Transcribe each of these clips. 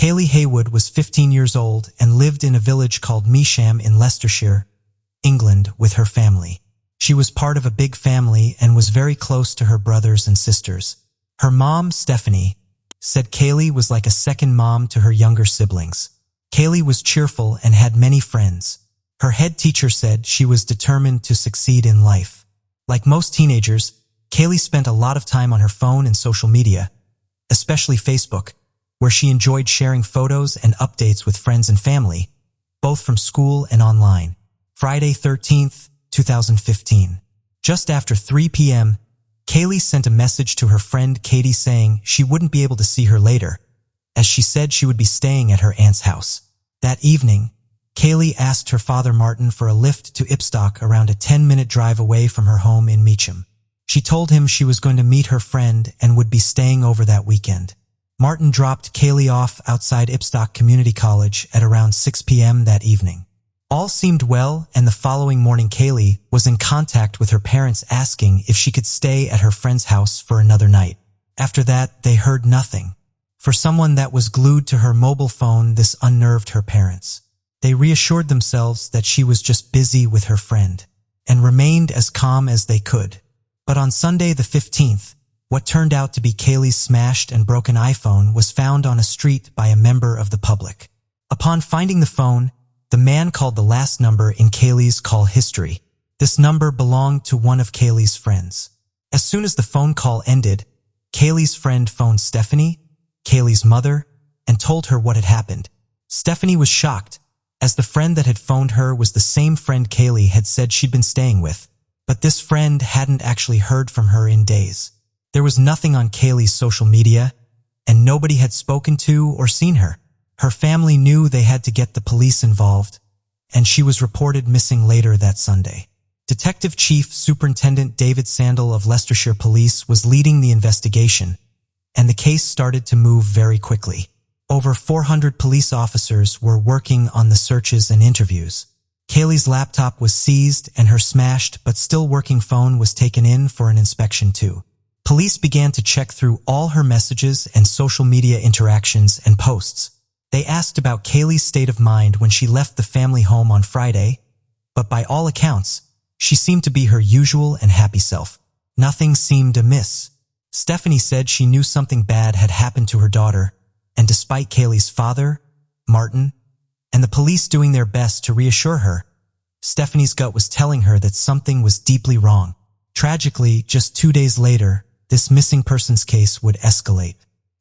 Kaye Haywood was 15 years old and lived in a village called Measham in Leicestershire, England, with her family. She was part of a big family and was very close to her brothers and sisters. Her mom, Stephanie, said Kaye was like a second mom to her younger siblings. Kaye was cheerful and had many friends. Her head teacher said she was determined to succeed in life. Like most teenagers, Kaye spent a lot of time on her phone and social media, especially Facebook, where she enjoyed sharing photos and updates with friends and family, both from school and online. Friday 13th, 2015. Just after 3 p.m., Kaye sent a message to her friend Katie saying she wouldn't be able to see her later, as she said she would be staying at her aunt's house. That evening, Kaye asked her father Martin for a lift to Ipstock, around a 10-minute drive away from her home in Measham. She told him she was going to meet her friend and would be staying over that weekend. Martin dropped Kaye off outside Ipstock Community College at around 6 p.m. that evening. All seemed well, and the following morning Kaye was in contact with her parents asking if she could stay at her friend's house for another night. After that, they heard nothing. For someone that was glued to her mobile phone, this unnerved her parents. They reassured themselves that she was just busy with her friend, and remained as calm as they could. But on Sunday the 15th, what turned out to be Kaye's smashed and broken iPhone was found on a street by a member of the public. Upon finding the phone, the man called the last number in Kaye's call history. This number belonged to one of Kaye's friends. As soon as the phone call ended, Kaye's friend phoned Stephanie, Kaye's mother, and told her what had happened. Stephanie was shocked, as the friend that had phoned her was the same friend Kaye had said she'd been staying with, but this friend hadn't actually heard from her in days. There was nothing on Kaye's social media, and nobody had spoken to or seen her. Her family knew they had to get the police involved, and she was reported missing later that Sunday. Detective Chief Superintendent David Sandel of Leicestershire Police was leading the investigation, and the case started to move very quickly. Over 400 police officers were working on the searches and interviews. Kaye's laptop was seized and her smashed but still working phone was taken in for an inspection too. Police began to check through all her messages and social media interactions and posts. They asked about Kaye's state of mind when she left the family home on Friday, but by all accounts, she seemed to be her usual and happy self. Nothing seemed amiss. Stephanie said she knew something bad had happened to her daughter, and despite Kaye's father, Martin, and the police doing their best to reassure her, Stephanie's gut was telling her that something was deeply wrong. Tragically, just 2 days later, this missing persons case would escalate.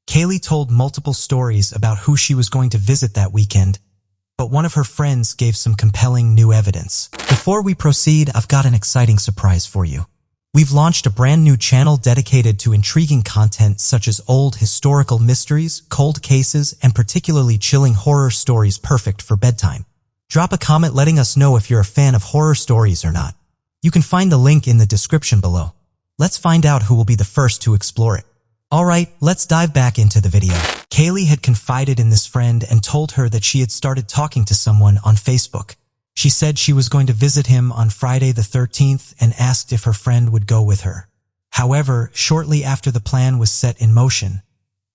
Kaye told multiple stories about who she was going to visit that weekend, but one of her friends gave some compelling new evidence. Before we proceed, I've got an exciting surprise for you. We've launched a brand new channel dedicated to intriguing content such as old historical mysteries, cold cases, and particularly chilling horror stories perfect for bedtime. Drop a comment letting us know if you're a fan of horror stories or not. You can find the link in the description below. Let's find out who will be the first to explore it. Alright, let's dive back into the video. Kaye had confided in this friend and told her that she had started talking to someone on Facebook. She said she was going to visit him on Friday the 13th and asked if her friend would go with her. However, shortly after the plan was set in motion,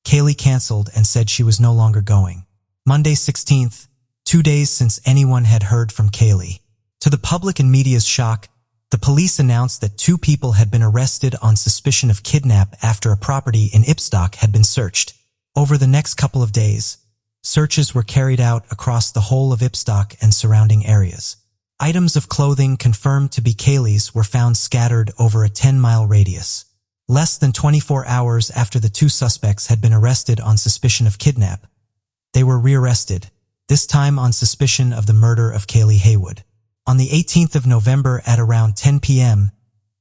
Kaye canceled and said she was no longer going. Monday 16th, 2 days since anyone had heard from Kaye. To the public and media's shock, the police announced that 2 people had been arrested on suspicion of kidnap after a property in Ipstock had been searched. Over the next couple of days, searches were carried out across the whole of Ipstock and surrounding areas. Items of clothing confirmed to be Kaye's were found scattered over a 10-mile radius. Less than 24 hours after the 2 suspects had been arrested on suspicion of kidnap, they were rearrested, this time on suspicion of the murder of Kaye Haywood. On the 18th of November at around 10 p.m.,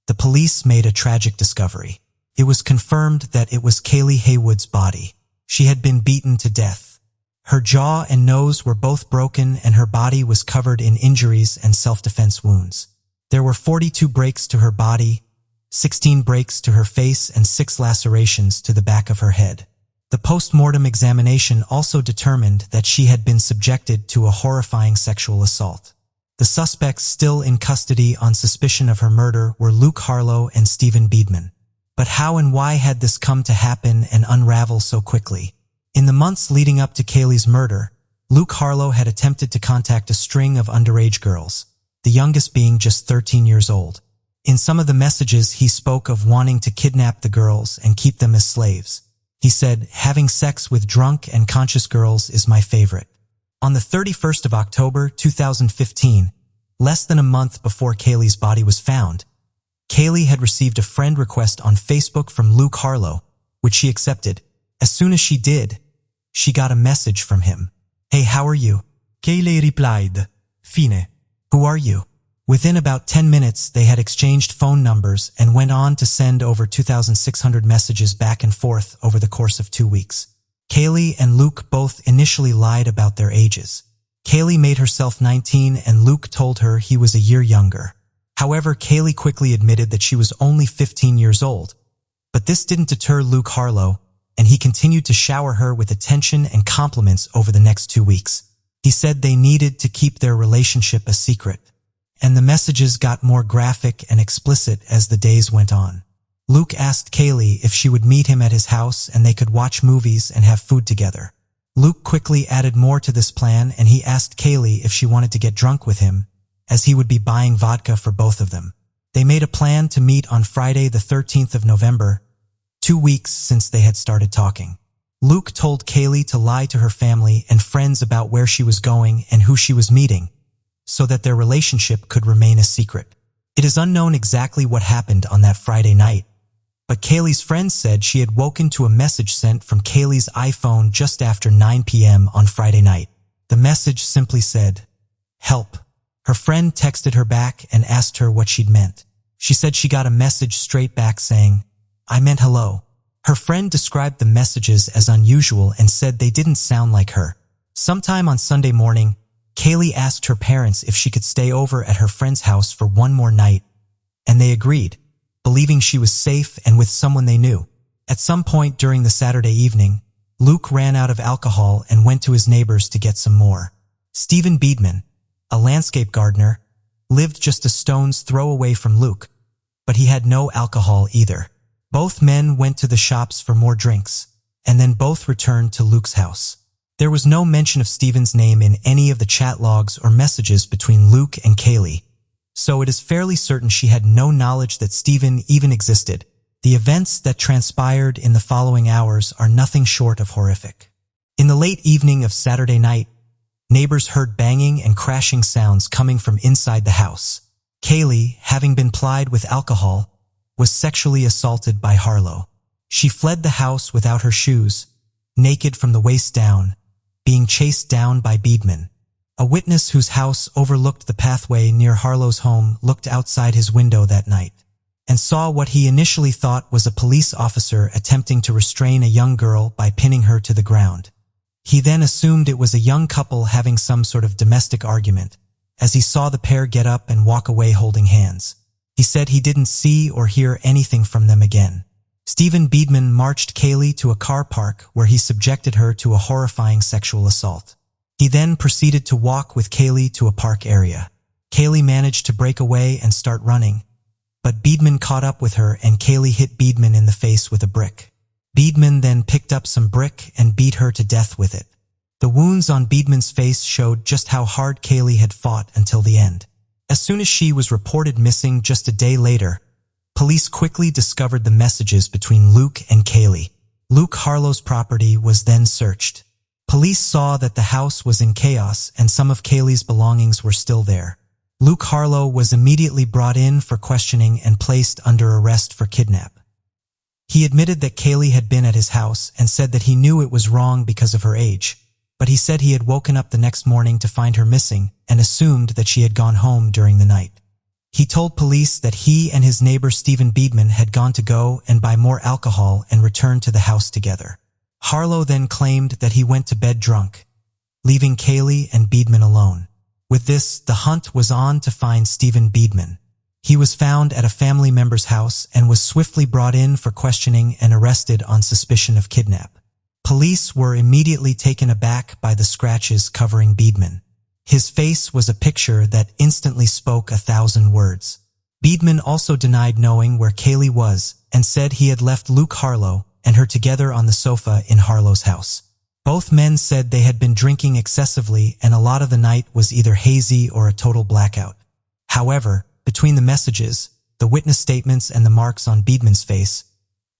the police made a tragic discovery. It was confirmed that it was Kaye Haywood's body. She had been beaten to death. Her jaw and nose were both broken and her body was covered in injuries and self-defense wounds. There were 42 breaks to her body, 16 breaks to her face, and 6 lacerations to the back of her head. The post-mortem examination also determined that she had been subjected to a horrifying sexual assault. The suspects still in custody on suspicion of her murder were Luke Harlow and Stephen Beedman. But how and why had this come to happen and unravel so quickly? In the months leading up to Kaylee's murder, Luke Harlow had attempted to contact a string of underage girls, the youngest being just 13 years old. In some of the messages, he spoke of wanting to kidnap the girls and keep them as slaves. He said, "Having sex with drunk and conscious girls is my favorite." On the 31st of October 2015, less than a month before Kaylee's body was found, Kaylee had received a friend request on Facebook from Luke Harlow, which she accepted. As soon as she did, she got a message from him. "Hey, how are you?" Kaylee replied, "Fine. Who are you?" Within about 10 minutes, they had exchanged phone numbers and went on to send over 2,600 messages back and forth over the course of 2 weeks. Kaylee and Luke both initially lied about their ages. Kaylee made herself 19 and Luke told her he was a year younger. However, Kaylee quickly admitted that she was only 15 years old. But this didn't deter Luke Harlow, and he continued to shower her with attention and compliments over the next 2 weeks. He said they needed to keep their relationship a secret, and the messages got more graphic and explicit as the days went on. Luke asked Kaylee if she would meet him at his house and they could watch movies and have food together. Luke quickly added more to this plan, and he asked Kaylee if she wanted to get drunk with him, as he would be buying vodka for both of them. They made a plan to meet on Friday the 13th of November, 2 weeks since they had started talking. Luke told Kaylee to lie to her family and friends about where she was going and who she was meeting, so that their relationship could remain a secret. It is unknown exactly what happened on that Friday night, but Kaylee's friends said she had woken to a message sent from Kaylee's iPhone just after 9 p.m. on Friday night. The message simply said, "Help." Her friend texted her back and asked her what she'd meant. She said she got a message straight back saying, "I meant hello." Her friend described the messages as unusual and said they didn't sound like her. Sometime on Sunday morning, Kaylee asked her parents if she could stay over at her friend's house for one more night, and they agreed, believing she was safe and with someone they knew. At some point during the Saturday evening, Luke ran out of alcohol and went to his neighbors to get some more. Stephen Beedman, a landscape gardener, lived just a stone's throw away from Luke, but he had no alcohol either. Both men went to the shops for more drinks, and then both returned to Luke's house. There was no mention of Stephen's name in any of the chat logs or messages between Luke and Kaylee, so it is fairly certain she had no knowledge that Stephen even existed. The events that transpired in the following hours are nothing short of horrific. In the late evening of Saturday night, neighbors heard banging and crashing sounds coming from inside the house. Kaylee, having been plied with alcohol, was sexually assaulted by Harlow. She fled the house without her shoes, naked from the waist down, being chased down by Beedman. A witness whose house overlooked the pathway near Harlow's home looked outside his window that night and saw what he initially thought was a police officer attempting to restrain a young girl by pinning her to the ground. He then assumed it was a young couple having some sort of domestic argument, as he saw the pair get up and walk away holding hands. He said he didn't see or hear anything from them again. Stephen Beedman marched Kaylee to a car park where he subjected her to a horrifying sexual assault. He then proceeded to walk with Kaylee to a park area. Kaylee managed to break away and start running, but Beedman caught up with her and Kaylee hit Beedman in the face with a brick. Beedman then picked up some brick and beat her to death with it. The wounds on Beedman's face showed just how hard Kaylee had fought until the end. As soon as she was reported missing just a day later, police quickly discovered the messages between Luke and Kaylee. Luke Harlow's property was then searched. Police saw that the house was in chaos and some of Kaylee's belongings were still there. Luke Harlow was immediately brought in for questioning and placed under arrest for kidnap. He admitted that Kaylee had been at his house and said that he knew it was wrong because of her age, but he said he had woken up the next morning to find her missing and assumed that she had gone home during the night. He told police that he and his neighbor Stephen Beedman had gone to go and buy more alcohol and returned to the house together. Harlow then claimed that he went to bed drunk, leaving Kaylee and Beedman alone. With this, the hunt was on to find Stephen Beedman. He was found at a family member's house and was swiftly brought in for questioning and arrested on suspicion of kidnap. Police were immediately taken aback by the scratches covering Beedman. His face was a picture that instantly spoke 1,000 words. Beedman also denied knowing where Kaylee was and said he had left Luke Harlow and her together on the sofa in Harlow's house. Both men said they had been drinking excessively and a lot of the night was either hazy or a total blackout. However, between the messages, the witness statements and the marks on Beedman's face,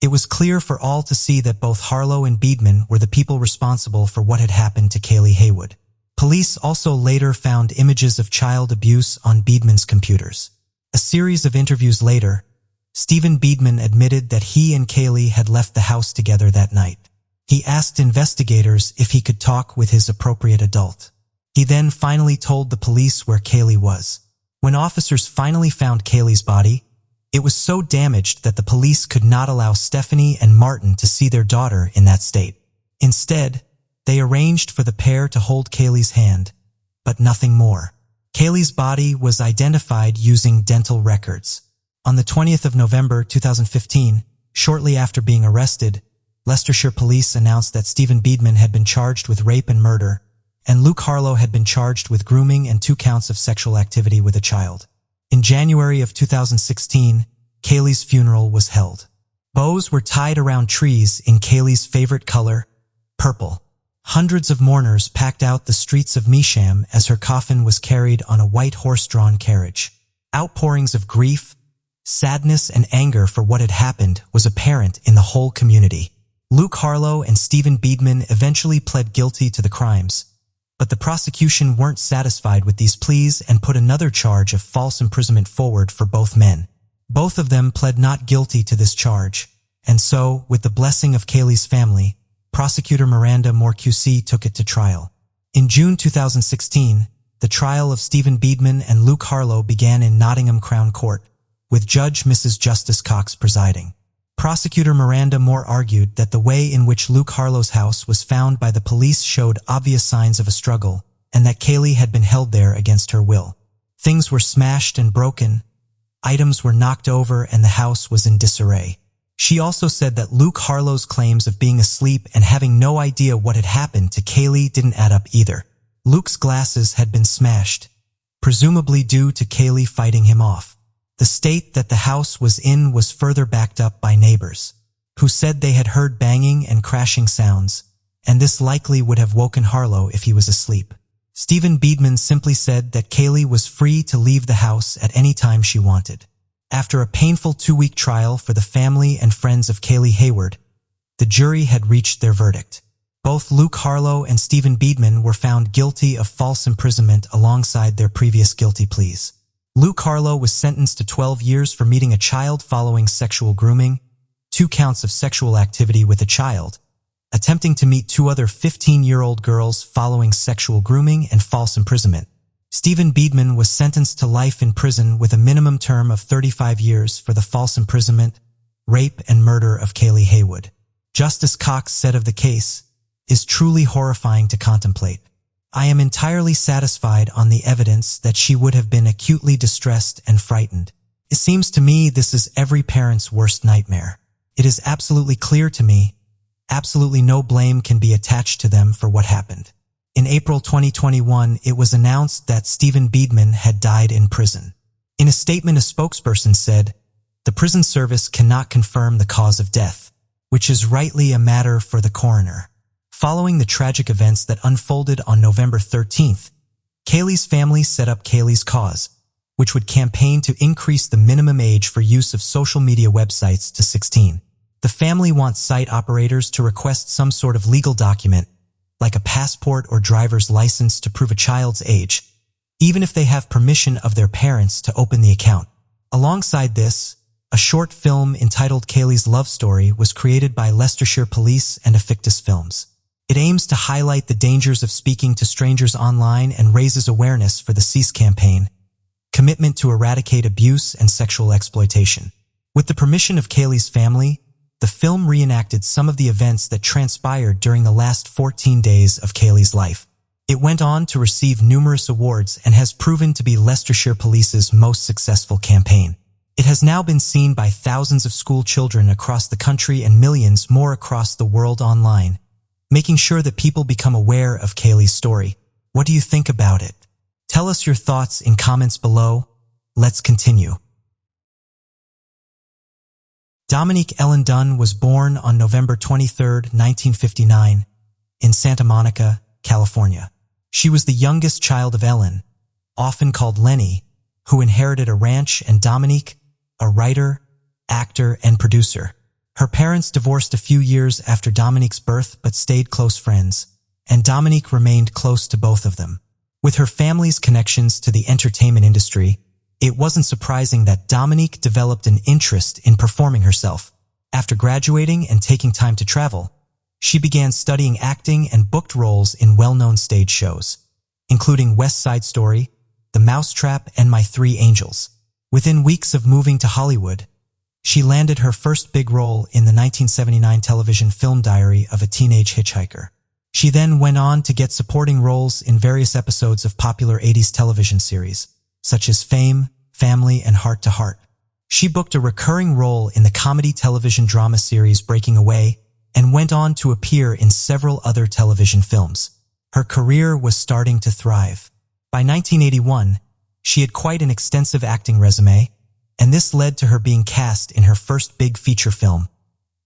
it was clear for all to see that both Harlow and Beedman were the people responsible for what had happened to Kaye Haywood. Police also later found images of child abuse on Beedman's computers. A series of interviews later, Stephen Beedman admitted that he and Kaye had left the house together that night. He asked investigators if he could talk with his appropriate adult. He then finally told the police where Kaye was. When officers finally found Kaylee's body, it was so damaged that the police could not allow Stephanie and Martin to see their daughter in that state. Instead, they arranged for the pair to hold Kaylee's hand, but nothing more. Kaylee's body was identified using dental records. On the 20th of November 2015, shortly after being arrested, Leicestershire police announced that Stephen Beedman had been charged with rape and murder, and Luke Harlow had been charged with grooming and 2 counts of sexual activity with a child. In January of 2016, Kaylee's funeral was held. Bows were tied around trees in Kaylee's favorite color, purple. Hundreds of mourners packed out the streets of Measham as her coffin was carried on a white horse-drawn carriage. Outpourings of grief, sadness, and anger for what had happened was apparent in the whole community. Luke Harlow and Stephen Beedman eventually pled guilty to the crimes, but the prosecution weren't satisfied with these pleas and put another charge of false imprisonment forward for both men. Both of them pled not guilty to this charge, and so, with the blessing of Kaylee's family, prosecutor Miranda Moore QC took it to trial. In June 2016, the trial of Stephen Beedman and Luke Harlow began in Nottingham Crown Court, with Judge Mrs. Justice Cox presiding. Prosecutor Miranda Moore argued that the way in which Luke Harlow's house was found by the police showed obvious signs of a struggle, and that Kaye had been held there against her will. Things were smashed and broken, items were knocked over, and the house was in disarray. She also said that Luke Harlow's claims of being asleep and having no idea what had happened to Kaye didn't add up either. Luke's glasses had been smashed, presumably due to Kaye fighting him off. The state that the house was in was further backed up by neighbors, who said they had heard banging and crashing sounds, and this likely would have woken Harlow if he was asleep. Stephen Beedman simply said that Kaye was free to leave the house at any time she wanted. After a painful 2-week trial for the family and friends of Kaye Haywood, the jury had reached their verdict. Both Luke Harlow and Stephen Beedman were found guilty of false imprisonment alongside their previous guilty pleas. Luke Harlow was sentenced to 12 years for meeting a child following sexual grooming, 2 counts of sexual activity with a child, attempting to meet 2 other 15-year-old girls following sexual grooming and false imprisonment. Stephen Beedman was sentenced to life in prison with a minimum term of 35 years for the false imprisonment, rape, and murder of Kaye Haywood. Justice Cox said of the case, "Is truly horrifying to contemplate. I am entirely satisfied on the evidence that she would have been acutely distressed and frightened. It seems to me this is every parent's worst nightmare. It is absolutely clear to me, absolutely no blame can be attached to them for what happened." In April 2021, it was announced that Stephen Beedman had died in prison. In a statement, a spokesperson said, "The prison service cannot confirm the cause of death, which is rightly a matter for the coroner." Following the tragic events that unfolded on November 13th, Kaylee's family set up Kaylee's Cause, which would campaign to increase the minimum age for use of social media websites to 16. The family wants site operators to request some sort of legal document, like a passport or driver's license to prove a child's age, even if they have permission of their parents to open the account. Alongside this, a short film entitled Kaylee's Love Story was created by Leicestershire Police and Afictus Films. It aims to highlight the dangers of speaking to strangers online and raises awareness for the Cease campaign, commitment to eradicate abuse and sexual exploitation. With the permission of Kaylee's family, the film reenacted some of the events that transpired during the last 14 days of Kaylee's life. It went on to receive numerous awards and has proven to be Leicestershire Police's most successful campaign. It has now been seen by thousands of school children across the country and millions more across the world online, making sure that people become aware of Kaylee's story. What do you think about it? Tell us your thoughts in comments below. Let's continue. Dominique Dunn was born on November 23, 1959, in Santa Monica, California. She was the youngest child of Ellen, often called Lenny, who inherited a ranch, and Dominique, a writer, actor, and producer. Her parents divorced a few years after Dominique's birth but stayed close friends, and Dominique remained close to both of them. With her family's connections to the entertainment industry, it wasn't surprising that Dominique developed an interest in performing herself. After graduating and taking time to travel, she began studying acting and booked roles in well-known stage shows, including West Side Story, The Mousetrap, and My Three Angels. Within weeks of moving to Hollywood, she landed her first big role in the 1979 television film Diary of a Teenage Hitchhiker. She then went on to get supporting roles in various episodes of popular 80s television series, such as Fame, Family, and Heart to Heart. She booked a recurring role in the comedy television drama series Breaking Away and went on to appear in several other television films. Her career was starting to thrive. By 1981, she had quite an extensive acting resume, and this led to her being cast in her first big feature film,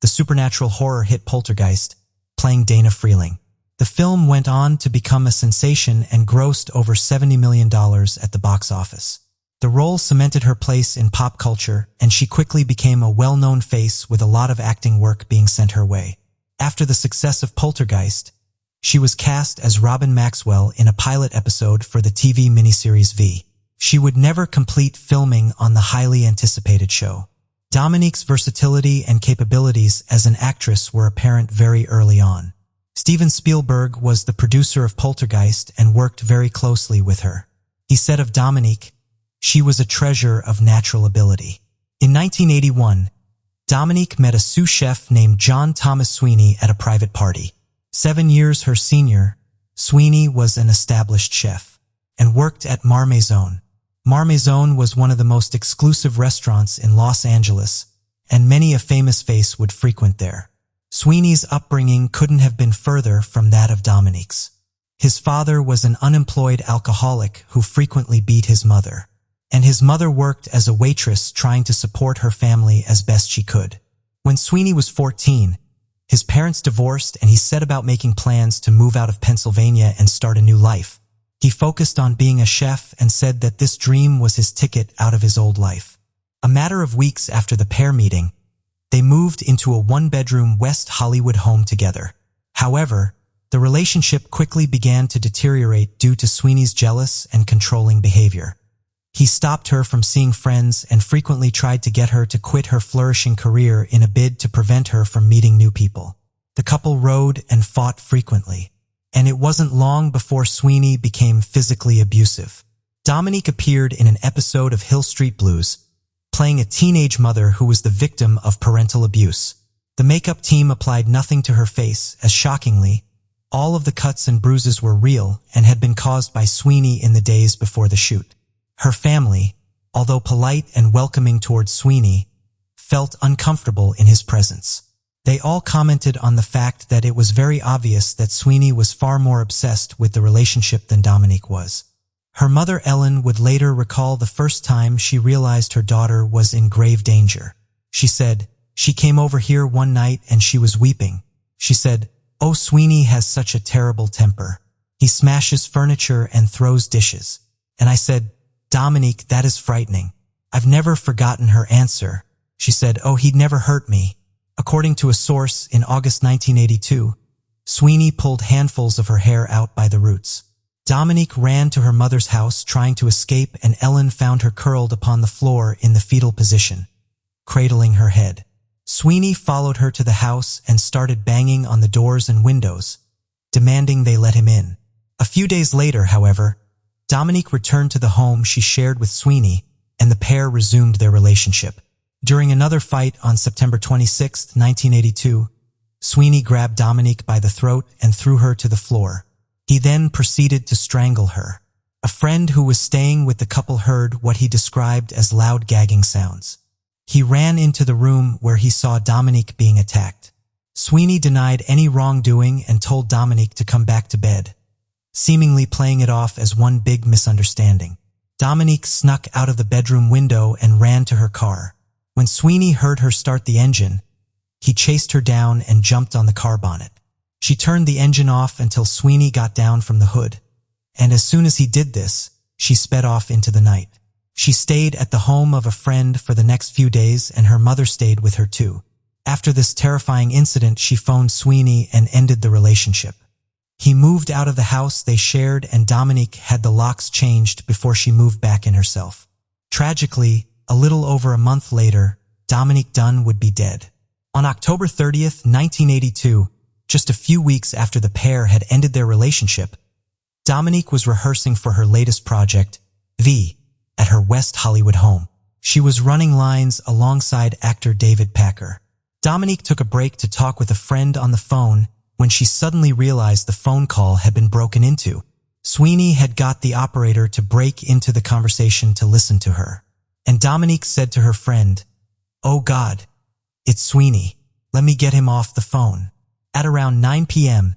the supernatural horror hit Poltergeist, playing Dana Freeling. The film went on to become a sensation and grossed over $70 million at the box office. The role cemented her place in pop culture, and she quickly became a well-known face with a lot of acting work being sent her way. After the success of Poltergeist, she was cast as Robin Maxwell in a pilot episode for the TV miniseries V. She would never complete filming on the highly anticipated show. Dominique's versatility and capabilities as an actress were apparent very early on. Steven Spielberg was the producer of Poltergeist and worked very closely with her. He said of Dominique, "She was a treasure of natural ability." In 1981, Dominique met a sous chef named John Thomas Sweeney at a private party. 7 years her senior, Sweeney was an established chef and worked at Marmaison. Marmaison was one of the most exclusive restaurants in Los Angeles, and many a famous face would frequent there. Sweeney's upbringing couldn't have been further from that of Dominique's. His father was an unemployed alcoholic who frequently beat his mother, and his mother worked as a waitress trying to support her family as best she could. When Sweeney was 14, his parents divorced and he set about making plans to move out of Pennsylvania and start a new life. He focused on being a chef and said that this dream was his ticket out of his old life. A matter of weeks after the pair meeting, they moved into a one-bedroom West Hollywood home together. However, the relationship quickly began to deteriorate due to Sweeney's jealous and controlling behavior. He stopped her from seeing friends and frequently tried to get her to quit her flourishing career in a bid to prevent her from meeting new people. The couple rode and fought frequently, and it wasn't long before Sweeney became physically abusive. Dominique appeared in an episode of Hill Street Blues, playing a teenage mother who was the victim of parental abuse. The makeup team applied nothing to her face, as shockingly, all of the cuts and bruises were real and had been caused by Sweeney in the days before the shoot. Her family, although polite and welcoming towards Sweeney, felt uncomfortable in his presence. They all commented on the fact that it was very obvious that Sweeney was far more obsessed with the relationship than Dominique was. Her mother Ellen would later recall the first time she realized her daughter was in grave danger. She said, "She came over here one night and she was weeping. She said, 'Oh, Sweeney has such a terrible temper. He smashes furniture and throws dishes.' And I said, 'Dominique, that is frightening.' I've never forgotten her answer. She said, 'Oh, he'd never hurt me.'" According to a source, in August 1982, Sweeney pulled handfuls of her hair out by the roots. Dominique ran to her mother's house trying to escape, and Ellen found her curled upon the floor in the fetal position, cradling her head. Sweeney followed her to the house and started banging on the doors and windows, demanding they let him in. A few days later, however, Dominique returned to the home she shared with Sweeney, and the pair resumed their relationship. During another fight on September 26, 1982, Sweeney grabbed Dominique by the throat and threw her to the floor. He then proceeded to strangle her. A friend who was staying with the couple heard what he described as loud gagging sounds. He ran into the room where he saw Dominique being attacked. Sweeney denied any wrongdoing and told Dominique to come back to bed, seemingly playing it off as one big misunderstanding. Dominique snuck out of the bedroom window and ran to her car. When Sweeney heard her start the engine, he chased her down and jumped on the car bonnet. She turned the engine off until Sweeney got down from the hood, and as soon as he did this, she sped off into the night. She stayed at the home of a friend for the next few days, and her mother stayed with her too. After this terrifying incident, she phoned Sweeney and ended the relationship. He moved out of the house they shared, and Dominique had the locks changed before she moved back in herself. Tragically, a little over a month later, Dominique Dunn would be dead. On October 30th, 1982, just a few weeks after the pair had ended their relationship, Dominique was rehearsing for her latest project, V, at her West Hollywood home. She was running lines alongside actor David Packer. Dominique took a break to talk with a friend on the phone when she suddenly realized the phone call had been broken into. Sweeney had got the operator to break into the conversation to listen to her. And Dominique said to her friend, "Oh God, it's Sweeney. Let me get him off the phone." At around 9 p.m.,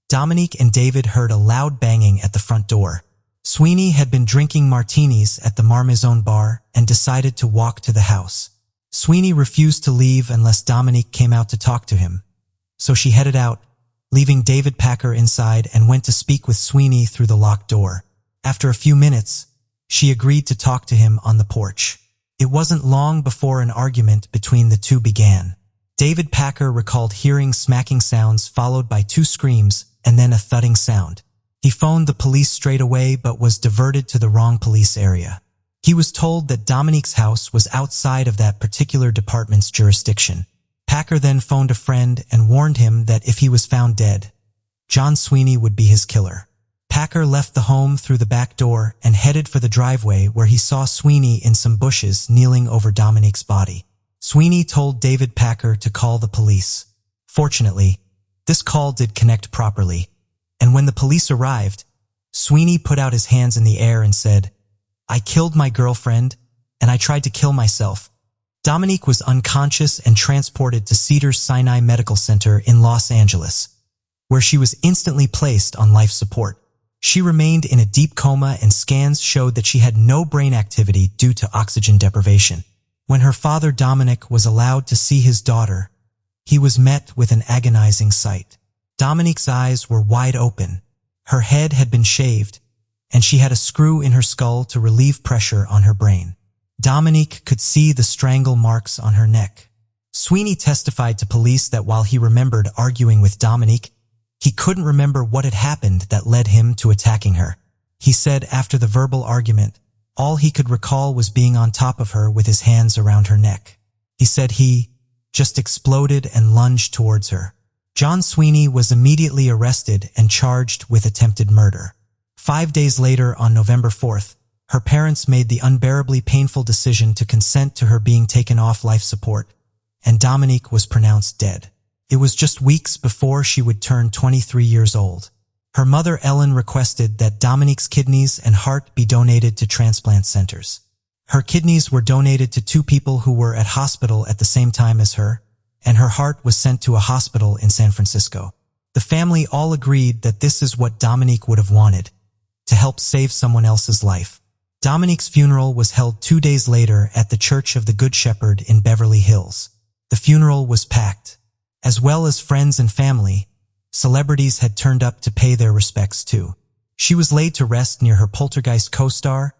Dominique and David heard a loud banging at the front door. Sweeney had been drinking martinis at the Marmaison bar and decided to walk to the house. Sweeney refused to leave unless Dominique came out to talk to him, so she headed out, leaving David Packer inside, and went to speak with Sweeney through the locked door. After a few minutes, she agreed to talk to him on the porch. It wasn't long before an argument between the two began. David Packer recalled hearing smacking sounds followed by 2 screams and then a thudding sound. He phoned the police straight away but was diverted to the wrong police area. He was told that Dominique's house was outside of that particular department's jurisdiction. Packer then phoned a friend and warned him that if he was found dead, John Sweeney would be his killer. Packer left the home through the back door and headed for the driveway, where he saw Sweeney in some bushes kneeling over Dominique's body. Sweeney told David Packer to call the police. Fortunately, this call did connect properly, and when the police arrived, Sweeney put out his hands in the air and said, "I killed my girlfriend, and I tried to kill myself." Dominique was unconscious and transported to Cedars-Sinai Medical Center in Los Angeles, where she was instantly placed on life support. She remained in a deep coma, and scans showed that she had no brain activity due to oxygen deprivation. When her father Dominique was allowed to see his daughter, he was met with an agonizing sight. Dominique's eyes were wide open, her head had been shaved, and she had a screw in her skull to relieve pressure on her brain. Dominique could see the strangle marks on her neck. Sweeney testified to police that while he remembered arguing with Dominique, he couldn't remember what had happened that led him to attacking her. He said after the verbal argument, all he could recall was being on top of her with his hands around her neck. He said he just exploded and lunged towards her. John Sweeney was immediately arrested and charged with attempted murder. 5 days later, on November 4th, her parents made the unbearably painful decision to consent to her being taken off life support, and Dominique was pronounced dead. It was just weeks before she would turn 23 years old. Her mother Ellen requested that Dominique's kidneys and heart be donated to transplant centers. Her kidneys were donated to 2 people who were at hospital at the same time as her, and her heart was sent to a hospital in San Francisco. The family all agreed that this is what Dominique would have wanted, to help save someone else's life. Dominique's funeral was held 2 days later at the Church of the Good Shepherd in Beverly Hills. The funeral was packed. As well as friends and family, celebrities had turned up to pay their respects too. She was laid to rest near her Poltergeist co-star,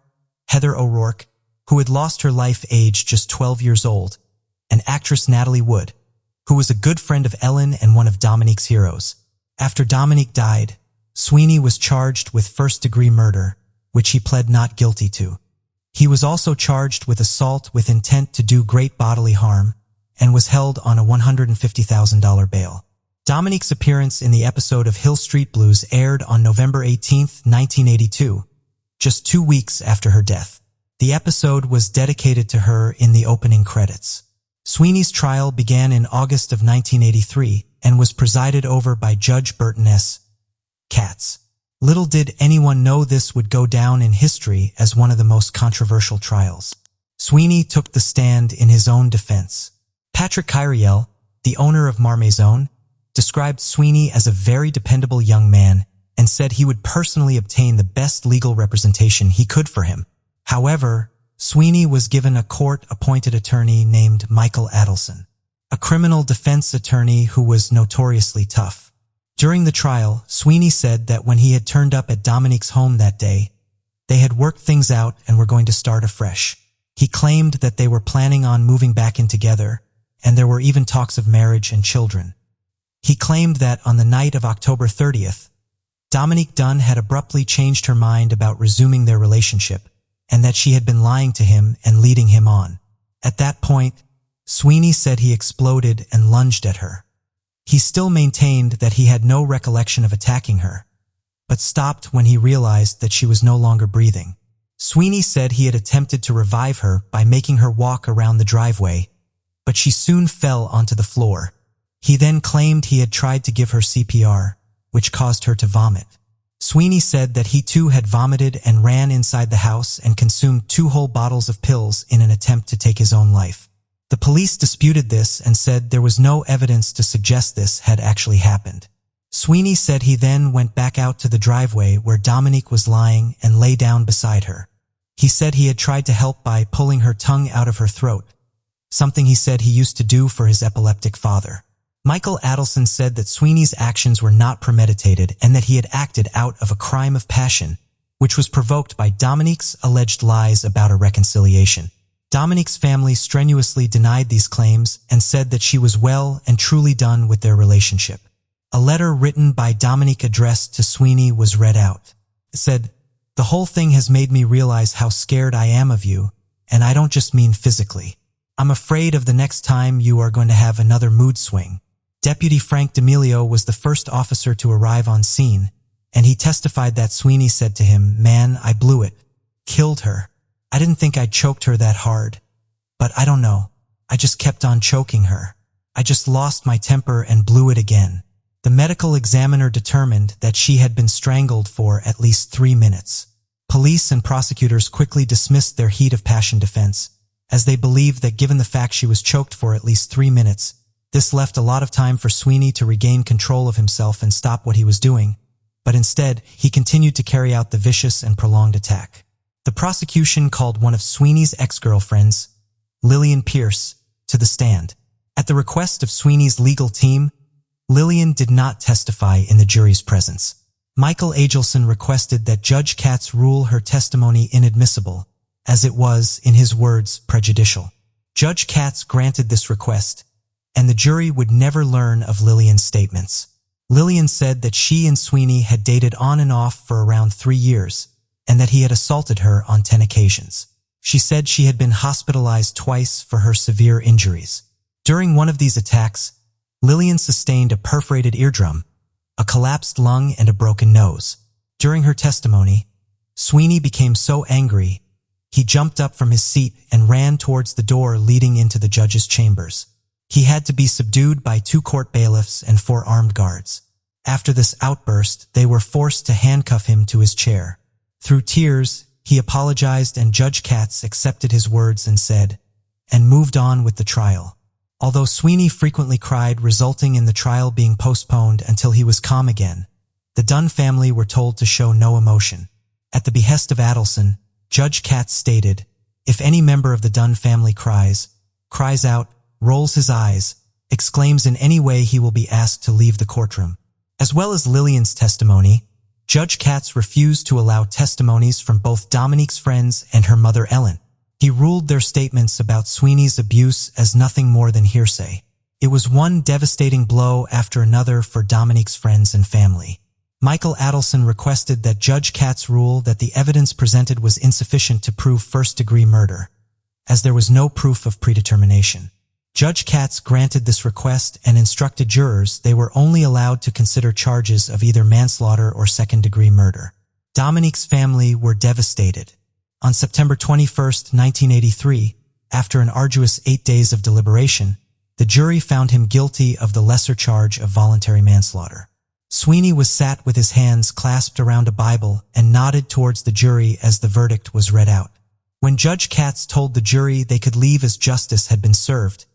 Heather O'Rourke, who had lost her life aged just 12 years old, and actress Natalie Wood, who was a good friend of Ellen and one of Dominique's heroes. After Dominique died, Sweeney was charged with first-degree murder, which he pled not guilty to. He was also charged with assault with intent to do great bodily harm, and was held on a $150,000 bail. Dominique's appearance in the episode of Hill Street Blues aired on November 18, 1982, just 2 weeks after her death. The episode was dedicated to her in the opening credits. Sweeney's trial began in August of 1983 and was presided over by Judge Burton S. Katz. Little did anyone know this would go down in history as one of the most controversial trials. Sweeney took the stand in his own defense. Patrick Kyriel, the owner of Marmaison, described Sweeney as a very dependable young man and said he would personally obtain the best legal representation he could for him. However, Sweeney was given a court-appointed attorney named Michael Adelson, a criminal defense attorney who was notoriously tough. During the trial, Sweeney said that when he had turned up at Dominique's home that day, they had worked things out and were going to start afresh. He claimed that they were planning on moving back in together, and there were even talks of marriage and children. He claimed that on the night of October 30th, Dominique Dunn had abruptly changed her mind about resuming their relationship, and that she had been lying to him and leading him on. At that point, Sweeney said he exploded and lunged at her. He still maintained that he had no recollection of attacking her, but stopped when he realized that she was no longer breathing. Sweeney said he had attempted to revive her by making her walk around the driveway, but she soon fell onto the floor. He then claimed he had tried to give her CPR, which caused her to vomit. Sweeney said that he too had vomited and ran inside the house and consumed 2 whole bottles of pills in an attempt to take his own life. The police disputed this and said there was no evidence to suggest this had actually happened. Sweeney said he then went back out to the driveway where Dominique was lying and lay down beside her. He said he had tried to help by pulling her tongue out of her throat, something he said he used to do for his epileptic father. Michael Adelson said that Sweeney's actions were not premeditated and that he had acted out of a crime of passion, which was provoked by Dominique's alleged lies about a reconciliation. Dominique's family strenuously denied these claims and said that she was well and truly done with their relationship. A letter written by Dominique addressed to Sweeney was read out. It said, "The whole thing has made me realize how scared I am of you, and I don't just mean physically. I'm afraid of the next time you are going to have another mood swing." Deputy Frank D'Amelio was the first officer to arrive on scene, and he testified that Sweeney said to him, "Man, I blew it. Killed her. I didn't think I choked her that hard. But I don't know. I just kept on choking her. I just lost my temper and blew it again." The medical examiner determined that she had been strangled for at least 3 minutes. Police and prosecutors quickly dismissed their heat of passion defense, as they believed that given the fact she was choked for at least 3 minutes, this left a lot of time for Sweeney to regain control of himself and stop what he was doing, but instead, he continued to carry out the vicious and prolonged attack. The prosecution called one of Sweeney's ex-girlfriends, Lillian Pierce, to the stand. At the request of Sweeney's legal team, Lillian did not testify in the jury's presence. Michael Adelson requested that Judge Katz rule her testimony inadmissible, as it was, in his words, prejudicial. Judge Katz granted this request, and the jury would never learn of Lillian's statements. Lillian said that she and Sweeney had dated on and off for around 3 years, and that he had assaulted her on 10 occasions. She said she had been hospitalized twice for her severe injuries. During one of these attacks, Lillian sustained a perforated eardrum, a collapsed lung, and a broken nose. During her testimony, Sweeney became so angry, he jumped up from his seat and ran towards the door leading into the judge's chambers. He had to be subdued by 2 court bailiffs and 4 armed guards. After this outburst, they were forced to handcuff him to his chair. Through tears, he apologized, and Judge Katz accepted his words and said, and moved on with the trial. Although Sweeney frequently cried, resulting in the trial being postponed until he was calm again, the Dunn family were told to show no emotion. At the behest of Adelson, Judge Katz stated, "If any member of the Dunn family cries out, rolls his eyes, exclaims in any way, he will be asked to leave the courtroom." As well as Lillian's testimony, Judge Katz refused to allow testimonies from both Dominique's friends and her mother Ellen. He ruled their statements about Sweeney's abuse as nothing more than hearsay. It was one devastating blow after another for Dominique's friends and family. Michael Adelson requested that Judge Katz rule that the evidence presented was insufficient to prove first-degree murder, as there was no proof of predetermination. Judge Katz granted this request and instructed jurors they were only allowed to consider charges of either manslaughter or second-degree murder. Dominique's family were devastated. On September 21, 1983, after an arduous 8 days of deliberation, the jury found him guilty of the lesser charge of voluntary manslaughter. Sweeney was sat with his hands clasped around a Bible and nodded towards the jury as the verdict was read out. When Judge Katz told the jury they could leave as justice had been served,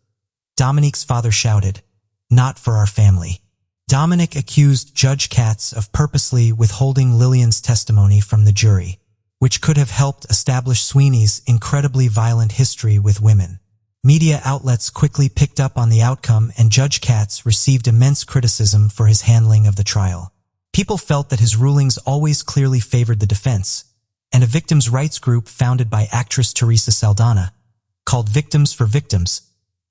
Dominique's father shouted, "Not for our family." Dominique accused Judge Katz of purposely withholding Lillian's testimony from the jury, which could have helped establish Sweeney's incredibly violent history with women. Media outlets quickly picked up on the outcome, and Judge Katz received immense criticism for his handling of the trial. People felt that his rulings always clearly favored the defense, and a victims' rights group founded by actress Teresa Saldana, called Victims for Victims,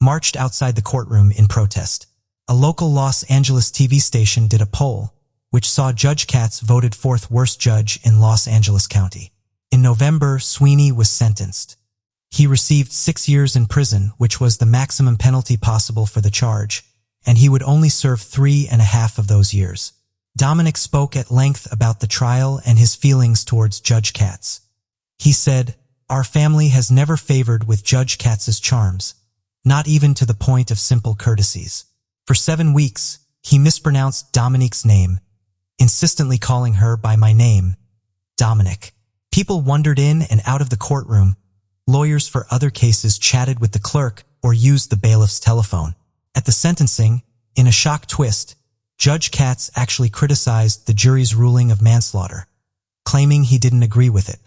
marched outside the courtroom in protest. A local Los Angeles TV station did a poll, which saw Judge Katz voted fourth worst judge in Los Angeles County. In November, Sweeney was sentenced. He received 6 years in prison, which was the maximum penalty possible for the charge, and he would only serve 3.5 of those years. Dominique spoke at length about the trial and his feelings towards Judge Katz. He said, "Our family has never favored with Judge Katz's charms, not even to the point of simple courtesies." For 7 weeks, he mispronounced Dominique's name, insistently calling her by my name, Dominique. People wandered in and out of the courtroom. Lawyers for other cases chatted with the clerk or used the bailiff's telephone. At the sentencing, in a shock twist, Judge Katz actually criticized the jury's ruling of manslaughter, claiming he didn't agree with it.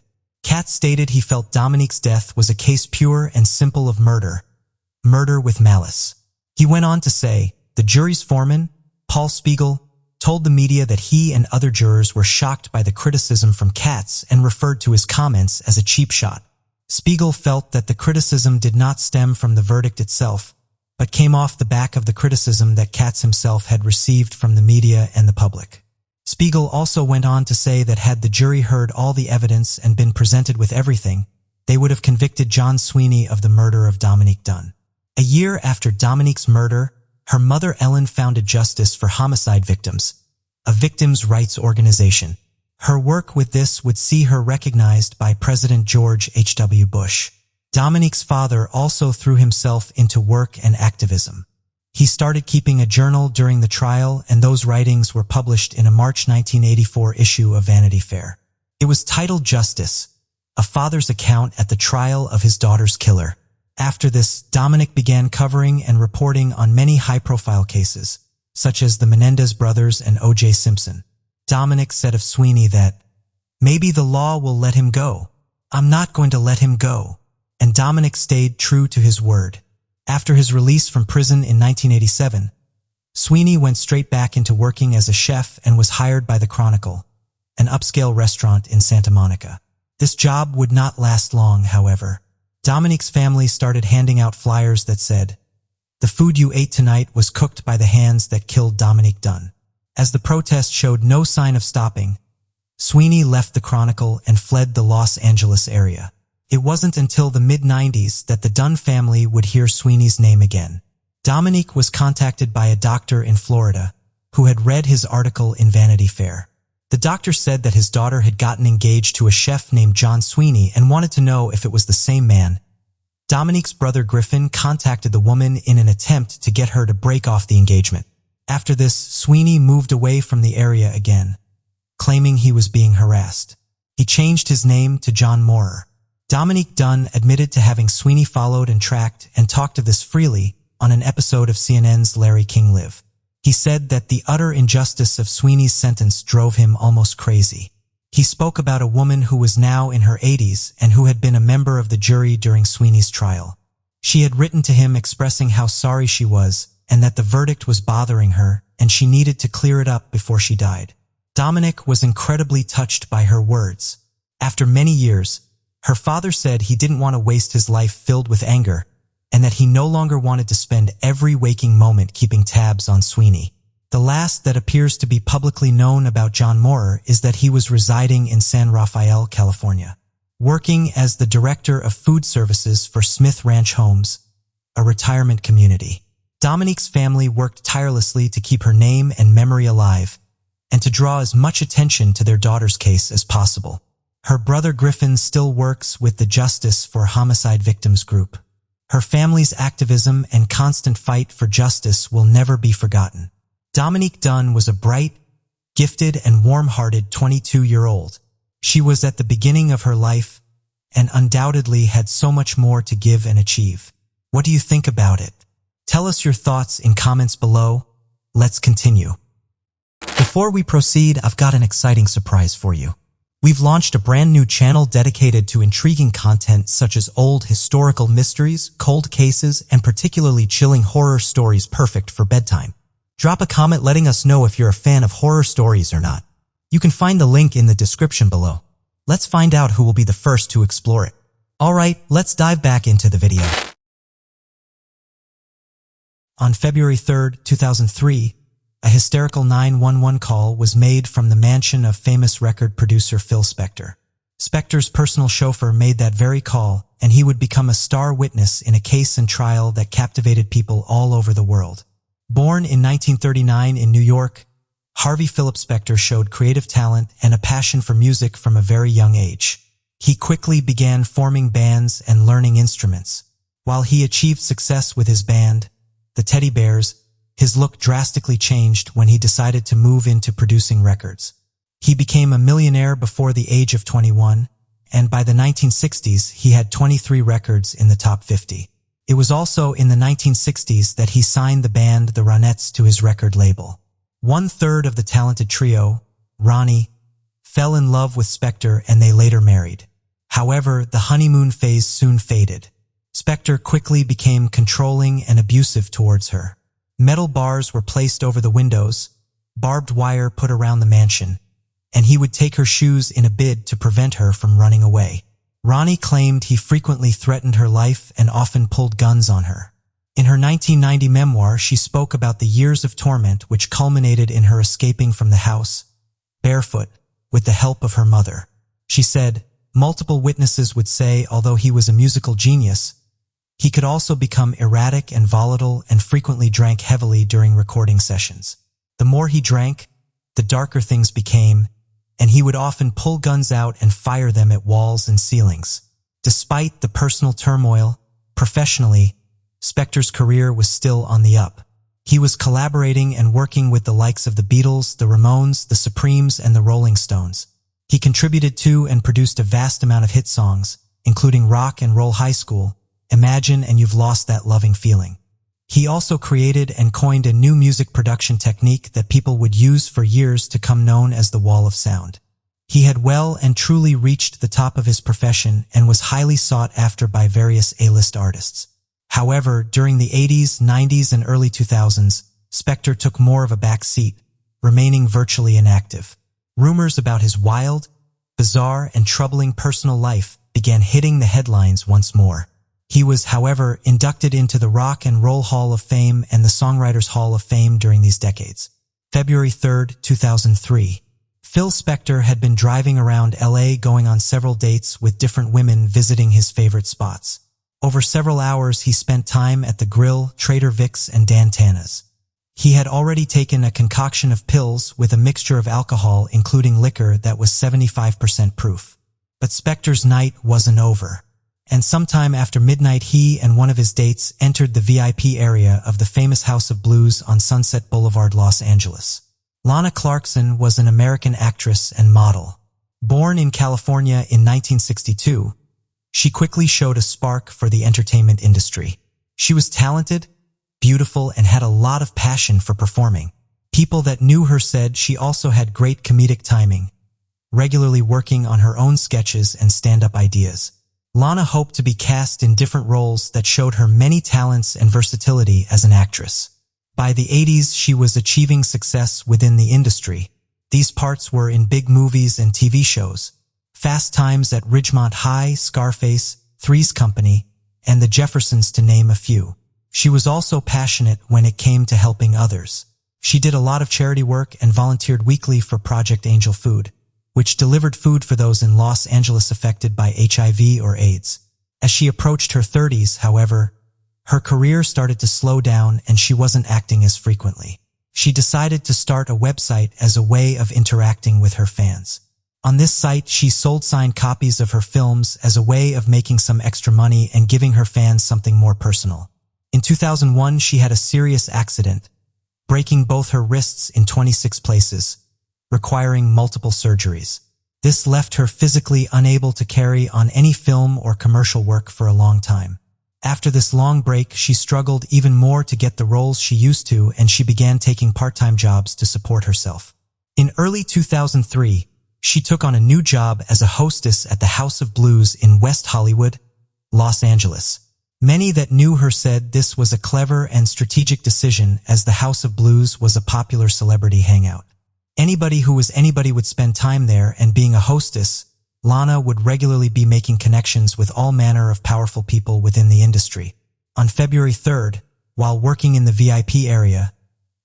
Katz stated he felt Dominique's death was a case pure and simple of murder with malice. He went on to say, the jury's foreman, Paul Spiegel, told the media that he and other jurors were shocked by the criticism from Katz and referred to his comments as a cheap shot. Spiegel felt that the criticism did not stem from the verdict itself, but came off the back of the criticism that Katz himself had received from the media and the public. Spiegel also went on to say that had the jury heard all the evidence and been presented with everything, they would have convicted John Sweeney of the murder of Dominique Dunn. A year after Dominique's murder, her mother Ellen founded Justice for Homicide Victims, a victims' rights organization. Her work with this would see her recognized by President George H.W. Bush. Dominique's father also threw himself into work and activism. He started keeping a journal during the trial, and those writings were published in a March 1984 issue of Vanity Fair. It was titled Justice, a father's account at the trial of his daughter's killer. After this, Dominique began covering and reporting on many high-profile cases, such as the Menendez brothers and O.J. Simpson. Dominique said of Sweeney that, "Maybe the law will let him go. I'm not going to let him go." And Dominique stayed true to his word. After his release from prison in 1987, Sweeney went straight back into working as a chef and was hired by the Chronicle, an upscale restaurant in Santa Monica. This job would not last long, however. Dominique's family started handing out flyers that said, "The food you ate tonight was cooked by the hands that killed Dominique Dunn." As the protest showed no sign of stopping, Sweeney left the Chronicle and fled the Los Angeles area. It wasn't until the mid-90s that the Dunn family would hear Sweeney's name again. Dominique was contacted by a doctor in Florida who had read his article in Vanity Fair. The doctor said that his daughter had gotten engaged to a chef named John Sweeney and wanted to know if it was the same man. Dominique's brother Griffin contacted the woman in an attempt to get her to break off the engagement. After this, Sweeney moved away from the area again, claiming he was being harassed. He changed his name to John Moorer. Dominique Dunn admitted to having Sweeney followed and tracked and talked of this freely on an episode of CNN's Larry King Live. He said that the utter injustice of Sweeney's sentence drove him almost crazy. He spoke about a woman who was now in her 80s and who had been a member of the jury during Sweeney's trial. She had written to him expressing how sorry she was and that the verdict was bothering her and she needed to clear it up before she died. Dominique was incredibly touched by her words. After many years, her father said he didn't want to waste his life filled with anger and that he no longer wanted to spend every waking moment keeping tabs on Sweeney. The last that appears to be publicly known about John Moorer is that he was residing in San Rafael, California, working as the director of food services for Smith Ranch Homes, a retirement community. Dominique's family worked tirelessly to keep her name and memory alive and to draw as much attention to their daughter's case as possible. Her brother Griffin still works with the Justice for Homicide Victims group. Her family's activism and constant fight for justice will never be forgotten. Dominique Dunn was a bright, gifted, and warm-hearted 22-year-old. She was at the beginning of her life and undoubtedly had so much more to give and achieve. What do you think about it? Tell us your thoughts in comments below. Let's continue. Before we proceed, I've got an exciting surprise for you. We've launched a brand new channel dedicated to intriguing content such as old historical mysteries, cold cases, and particularly chilling horror stories perfect for bedtime. Drop a comment letting us know if you're a fan of horror stories or not. You can find the link in the description below. Let's find out who will be the first to explore it. Alright, let's dive back into the video. On February 3, 2003, a hysterical 911 call was made from the mansion of famous record producer Phil Spector. Spector's personal chauffeur made that very call, and he would become a star witness in a case and trial that captivated people all over the world. Born in 1939 in New York, Harvey Philip Spector showed creative talent and a passion for music from a very young age. He quickly began forming bands and learning instruments. While he achieved success with his band, the Teddy Bears, his look drastically changed when he decided to move into producing records. He became a millionaire before the age of 21, and by the 1960s he had 23 records in the top 50. It was also in the 1960s that he signed the band The Ronettes to his record label. One-third of the talented trio, Ronnie, fell in love with Spector and they later married. However, the honeymoon phase soon faded. Spector quickly became controlling and abusive towards her. Metal bars were placed over the windows, barbed wire put around the mansion, and he would take her shoes in a bid to prevent her from running away. Ronnie claimed he frequently threatened her life and often pulled guns on her. In her 1990 memoir, she spoke about the years of torment which culminated in her escaping from the house, barefoot, with the help of her mother. She said, multiple witnesses would say although he was a musical genius, he could also become erratic and volatile and frequently drank heavily during recording sessions. The more he drank, the darker things became, and he would often pull guns out and fire them at walls and ceilings. Despite the personal turmoil, professionally, Spector's career was still on the up. He was collaborating and working with the likes of the Beatles, the Ramones, the Supremes, and the Rolling Stones. He contributed to and produced a vast amount of hit songs, including Rock and Roll High School, Imagine and You've Lost That Loving Feeling. He also created and coined a new music production technique that people would use for years to come known as the Wall of Sound. He had well and truly reached the top of his profession and was highly sought after by various A-list artists. However, during the 80s, 90s, and early 2000s, Spector took more of a back seat, remaining virtually inactive. Rumors about his wild, bizarre, and troubling personal life began hitting the headlines once more. He was, however, inducted into the Rock and Roll Hall of Fame and the Songwriters Hall of Fame during these decades. February 3, 2003. Phil Spector had been driving around LA going on several dates with different women visiting his favorite spots. Over several hours he spent time at the Grill, Trader Vic's, and Dan Tana's. He had already taken a concoction of pills with a mixture of alcohol including liquor that was 75% proof. But Spector's night wasn't over. And sometime after midnight he and one of his dates entered the VIP area of the famous House of Blues on Sunset Boulevard, Los Angeles. Lana Clarkson was an American actress and model. Born in California in 1962, she quickly showed a spark for the entertainment industry. She was talented, beautiful, and had a lot of passion for performing. People that knew her said she also had great comedic timing, regularly working on her own sketches and stand-up ideas. Lana hoped to be cast in different roles that showed her many talents and versatility as an actress. By the 80s, she was achieving success within the industry. These parts were in big movies and TV shows, Fast Times at Ridgemont High, Scarface, Three's Company, and The Jeffersons to name a few. She was also passionate when it came to helping others. She did a lot of charity work and volunteered weekly for Project Angel Food, which delivered food for those in Los Angeles affected by HIV or AIDS. As she approached her 30s, however, her career started to slow down and she wasn't acting as frequently. She decided to start a website as a way of interacting with her fans. On this site, she sold signed copies of her films as a way of making some extra money and giving her fans something more personal. In 2001, she had a serious accident, breaking both her wrists in 26 places, requiring multiple surgeries. This left her physically unable to carry on any film or commercial work for a long time. After this long break, she struggled even more to get the roles she used to, and she began taking part-time jobs to support herself. In early 2003, she took on a new job as a hostess at the House of Blues in West Hollywood, Los Angeles. Many that knew her said this was a clever and strategic decision, as the House of Blues was a popular celebrity hangout. Anybody who was anybody would spend time there, and being a hostess, Lana would regularly be making connections with all manner of powerful people within the industry. On February 3rd, while working in the VIP area,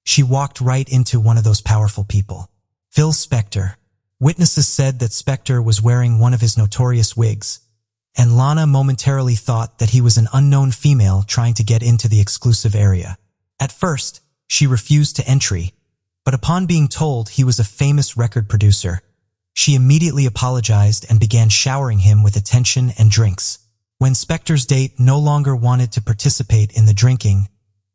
she walked right into one of those powerful people, Phil Spector. Witnesses said that Spector was wearing one of his notorious wigs, and Lana momentarily thought that he was an unknown female trying to get into the exclusive area. At first, she refused to entry, but upon being told he was a famous record producer, she immediately apologized and began showering him with attention and drinks. When Spector's date no longer wanted to participate in the drinking,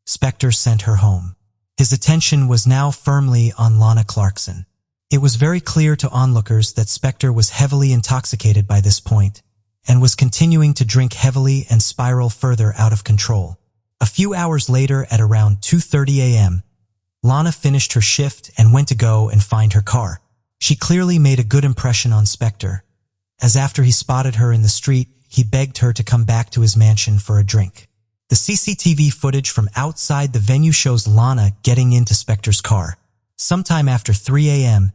Spector sent her home. His attention was now firmly on Lana Clarkson. It was very clear to onlookers that Spector was heavily intoxicated by this point, and was continuing to drink heavily and spiral further out of control. A few hours later, at around 2:30 a.m., Lana finished her shift and went to go and find her car. She clearly made a good impression on Spector, as after he spotted her in the street, he begged her to come back to his mansion for a drink. The CCTV footage from outside the venue shows Lana getting into Spector's car. Sometime after 3 a.m.,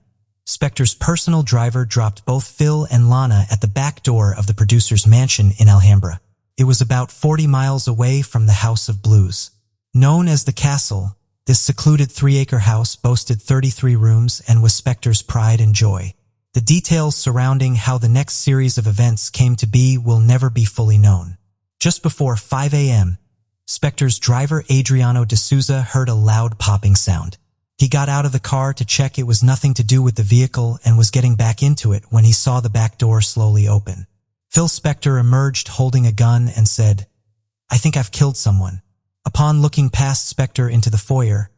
Spector's personal driver dropped both Phil and Lana at the back door of the producer's mansion in Alhambra. It was about 40 miles away from the House of Blues. Known as the Castle, this secluded 3-acre house boasted 33 rooms and was Spector's pride and joy. The details surrounding how the next series of events came to be will never be fully known. Just before 5 a.m., Spector's driver Adriano D'Souza heard a loud popping sound. He got out of the car to check it was nothing to do with the vehicle and was getting back into it when he saw the back door slowly open. Phil Spector emerged holding a gun and said, "I think I've killed someone." Upon looking past Spector into the foyer,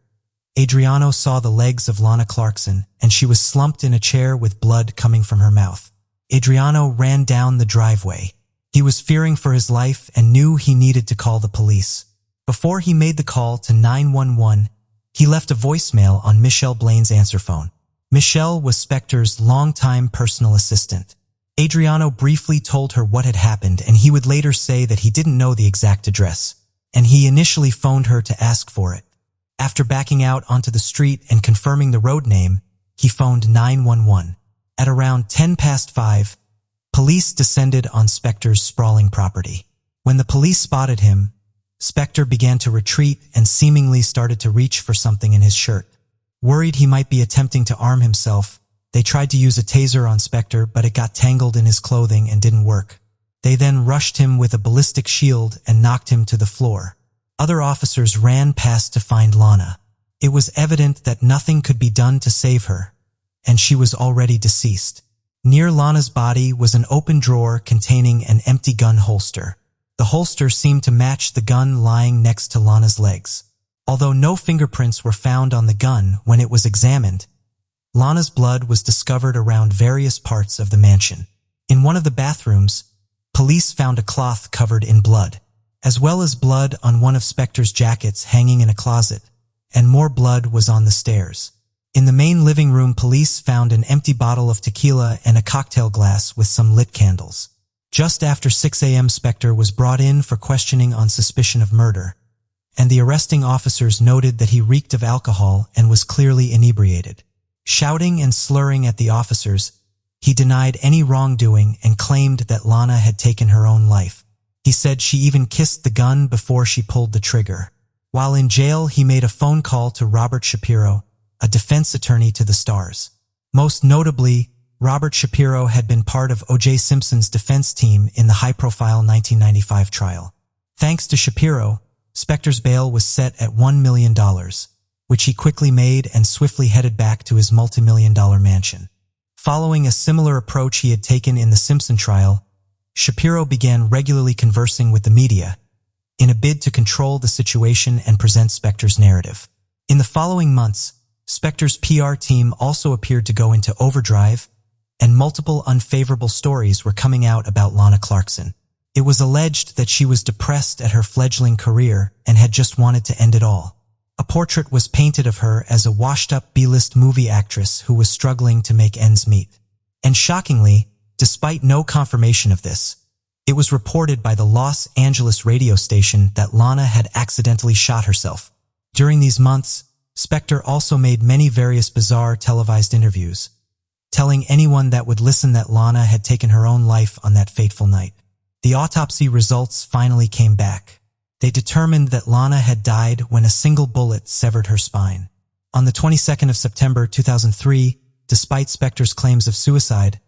Adriano saw the legs of Lana Clarkson, and she was slumped in a chair with blood coming from her mouth. Adriano ran down the driveway. He was fearing for his life and knew he needed to call the police. Before he made the call to 911, he left a voicemail on Michelle Blaine's answer phone. Michelle was Spector's longtime personal assistant. Adriano briefly told her what had happened, and he would later say that he didn't know the exact address, and he initially phoned her to ask for it. After backing out onto the street and confirming the road name, he phoned 911. At around 5:10, police descended on Spector's sprawling property. When the police spotted him, Spector began to retreat and seemingly started to reach for something in his shirt. Worried he might be attempting to arm himself, they tried to use a taser on Spector, but it got tangled in his clothing and didn't work. They then rushed him with a ballistic shield and knocked him to the floor. Other officers ran past to find Lana. It was evident that nothing could be done to save her, and she was already deceased. Near Lana's body was an open drawer containing an empty gun holster. The holster seemed to match the gun lying next to Lana's legs. Although no fingerprints were found on the gun when it was examined, Lana's blood was discovered around various parts of the mansion. In one of the bathrooms, police found a cloth covered in blood, as well as blood on one of Spector's jackets hanging in a closet, and more blood was on the stairs. In the main living room, police found an empty bottle of tequila and a cocktail glass with some lit candles. Just after 6 a.m., Spector was brought in for questioning on suspicion of murder, and the arresting officers noted that he reeked of alcohol and was clearly inebriated. Shouting and slurring at the officers, he denied any wrongdoing and claimed that Lana had taken her own life. He said she even kissed the gun before she pulled the trigger. While in jail, he made a phone call to Robert Shapiro, a defense attorney to the stars. Most notably, Robert Shapiro had been part of O.J. Simpson's defense team in the high-profile 1995 trial. Thanks to Shapiro, Spector's bail was set at $1 million, which he quickly made and swiftly headed back to his multi-million-dollar mansion. Following a similar approach he had taken in the Simpson trial, Shapiro began regularly conversing with the media in a bid to control the situation and present Spector's narrative. In the following months, Spector's PR team also appeared to go into overdrive, and multiple unfavorable stories were coming out about Lana Clarkson. It was alleged that she was depressed at her fledgling career and had just wanted to end it all. A portrait was painted of her as a washed-up B-list movie actress who was struggling to make ends meet. And shockingly, despite no confirmation of this, it was reported by the Los Angeles radio station that Lana had accidentally shot herself. During these months, Spector also made many various bizarre televised interviews, telling anyone that would listen that Lana had taken her own life on that fateful night. The autopsy results finally came back. They determined that Lana had died when a single bullet severed her spine. On the 22nd of September 2003, despite Spector's claims of suicide,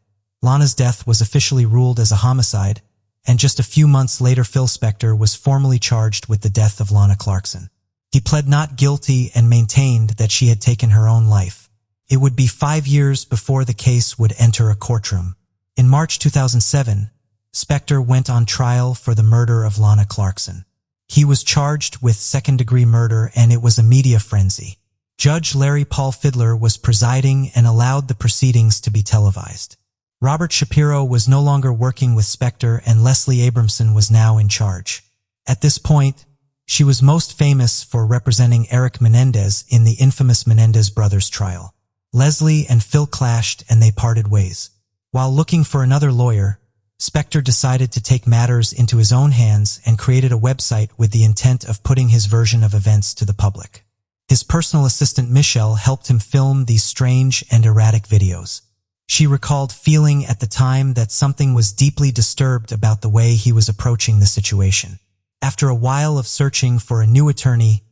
Lana's death was officially ruled as a homicide, and just a few months later Phil Spector was formally charged with the death of Lana Clarkson. He pled not guilty and maintained that she had taken her own life. It would be 5 years before the case would enter a courtroom. In March 2007, Spector went on trial for the murder of Lana Clarkson. He was charged with second-degree murder, and it was a media frenzy. Judge Larry Paul Fidler was presiding and allowed the proceedings to be televised. Robert Shapiro was no longer working with Spector, and Leslie Abramson was now in charge. At this point, she was most famous for representing Eric Menendez in the infamous Menendez brothers trial. Leslie and Phil clashed and they parted ways. While looking for another lawyer, Spector decided to take matters into his own hands and created a website with the intent of putting his version of events to the public. His personal assistant Michelle helped him film these strange and erratic videos. She recalled feeling at the time that something was deeply disturbed about the way he was approaching the situation. After a while of searching for a new attorney,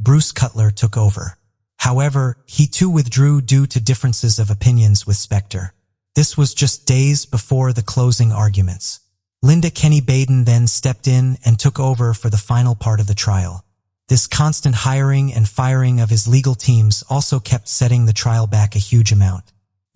Bruce Cutler took over. However, he too withdrew due to differences of opinions with Spector. This was just days before the closing arguments. Linda Kenny Baden then stepped in and took over for the final part of the trial. This constant hiring and firing of his legal teams also kept setting the trial back a huge amount.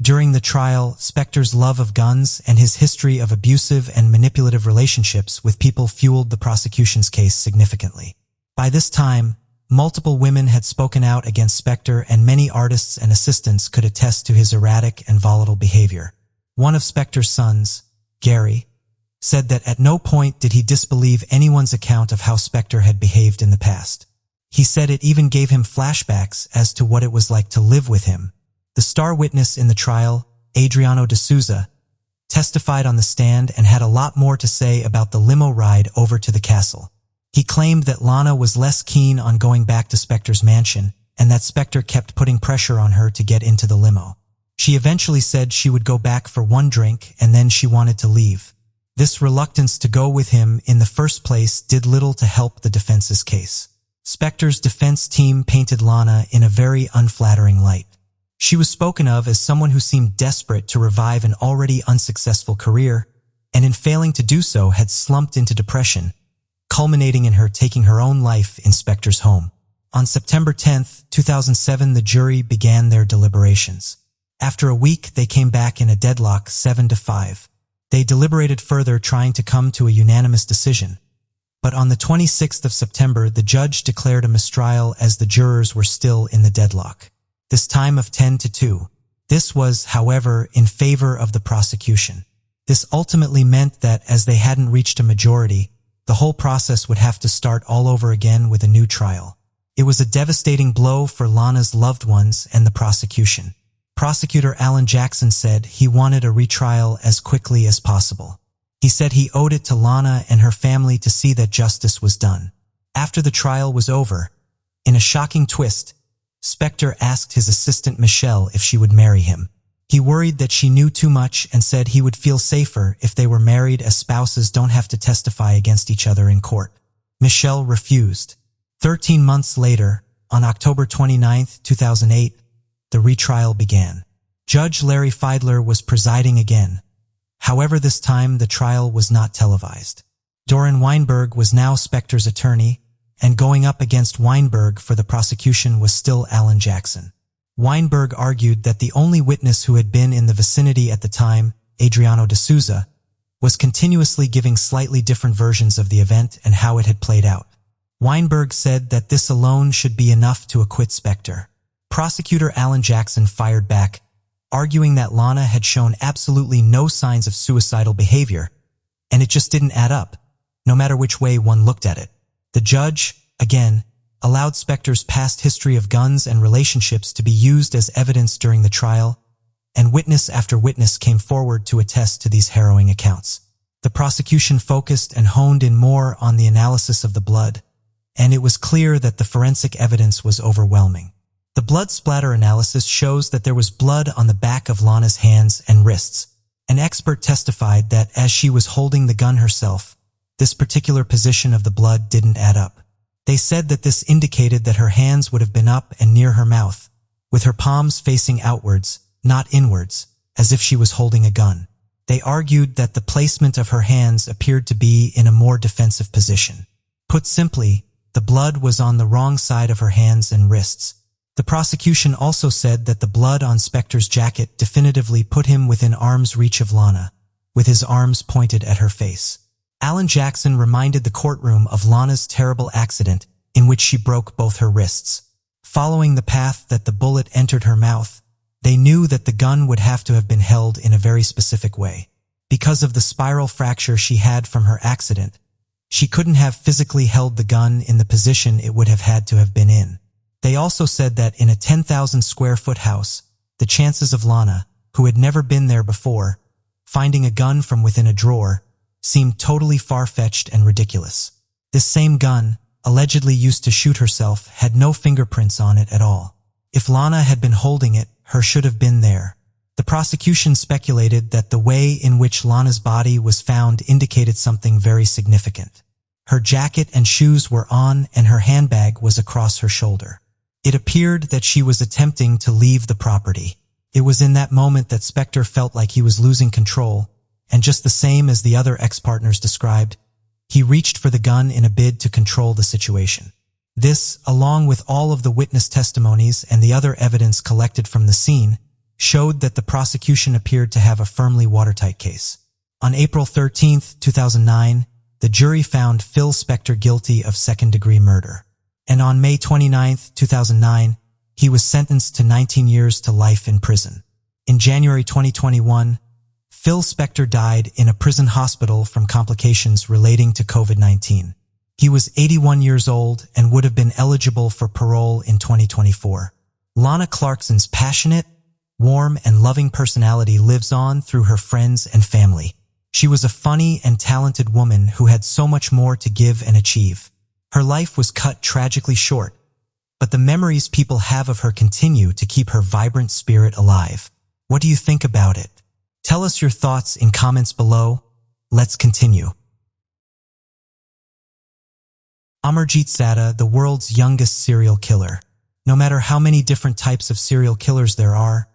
During the trial, Spector's love of guns and his history of abusive and manipulative relationships with people fueled the prosecution's case significantly. By this time, multiple women had spoken out against Spector, and many artists and assistants could attest to his erratic and volatile behavior. One of Spector's sons, Gary, said that at no point did he disbelieve anyone's account of how Spector had behaved in the past. He said it even gave him flashbacks as to what it was like to live with him. The star witness in the trial, Adriano de Souza, testified on the stand and had a lot more to say about the limo ride over to the castle. He claimed that Lana was less keen on going back to Spector's mansion, and that Spector kept putting pressure on her to get into the limo. She eventually said she would go back for one drink and then she wanted to leave. This reluctance to go with him in the first place did little to help the defense's case. Spector's defense team painted Lana in a very unflattering light. She was spoken of as someone who seemed desperate to revive an already unsuccessful career, and in failing to do so had slumped into depression, culminating in her taking her own life in Spector's home. On September 10, 2007, the jury began their deliberations. After a week, they came back in a deadlock 7-5. They deliberated further, trying to come to a unanimous decision. But on the 26th of September, the judge declared a mistrial as the jurors were still in the deadlock. This time of 10-2. This was, however, in favor of the prosecution. This ultimately meant that, as they hadn't reached a majority, the whole process would have to start all over again with a new trial. It was a devastating blow for Lana's loved ones and the prosecution. Prosecutor Alan Jackson said he wanted a retrial as quickly as possible. He said he owed it to Lana and her family to see that justice was done. After the trial was over, in a shocking twist, Spector asked his assistant Michelle if she would marry him. He worried that she knew too much and said he would feel safer if they were married, as spouses don't have to testify against each other in court. Michelle refused. 13 months later, on October 29, 2008, the retrial began. Judge Larry Fiedler was presiding again. However, this time the trial was not televised. Doran Weinberg was now Spector's attorney, and going up against Weinberg for the prosecution was still Alan Jackson. Weinberg argued that the only witness who had been in the vicinity at the time, Adriano de Souza, was continuously giving slightly different versions of the event and how it had played out. Weinberg said that this alone should be enough to acquit Spector. Prosecutor Alan Jackson fired back, arguing that Lana had shown absolutely no signs of suicidal behavior, and it just didn't add up, no matter which way one looked at it. The judge, again, allowed Spector's past history of guns and relationships to be used as evidence during the trial, and witness after witness came forward to attest to these harrowing accounts. The prosecution focused and honed in more on the analysis of the blood, and it was clear that the forensic evidence was overwhelming. The blood splatter analysis shows that there was blood on the back of Lana's hands and wrists. An expert testified that as she was holding the gun herself, this particular position of the blood didn't add up. They said that this indicated that her hands would have been up and near her mouth, with her palms facing outwards, not inwards, as if she was holding a gun. They argued that the placement of her hands appeared to be in a more defensive position. Put simply, the blood was on the wrong side of her hands and wrists. The prosecution also said that the blood on Spector's jacket definitively put him within arm's reach of Lana, with his arms pointed at her face. Alan Jackson reminded the courtroom of Lana's terrible accident in which she broke both her wrists. Following the path that the bullet entered her mouth, they knew that the gun would have to have been held in a very specific way. Because of the spiral fracture she had from her accident, she couldn't have physically held the gun in the position it would have had to have been in. They also said that in a 10,000 square foot house, the chances of Lana, who had never been there before, finding a gun from within a drawer, seemed totally far-fetched and ridiculous. This same gun, allegedly used to shoot herself, had no fingerprints on it at all. If Lana had been holding it, her should have been there. The prosecution speculated that the way in which Lana's body was found indicated something very significant. Her jacket and shoes were on and her handbag was across her shoulder. It appeared that she was attempting to leave the property. It was in that moment that Spector felt like he was losing control, and just the same as the other ex-partners described, he reached for the gun in a bid to control the situation. This, along with all of the witness testimonies and the other evidence collected from the scene, showed that the prosecution appeared to have a firmly watertight case. On April 13, 2009, the jury found Phil Spector guilty of second-degree murder. And on May 29, 2009, he was sentenced to 19 years to life in prison. In January 2021, Phil Spector died in a prison hospital from complications relating to COVID-19. He was 81 years old and would have been eligible for parole in 2024. Lana Clarkson's passionate, warm, and loving personality lives on through her friends and family. She was a funny and talented woman who had so much more to give and achieve. Her life was cut tragically short, but the memories people have of her continue to keep her vibrant spirit alive. What do you think about it? Tell us your thoughts in comments below. Let's continue. Amarjit Sada, the world's youngest serial killer. No matter how many different types of serial killers there are,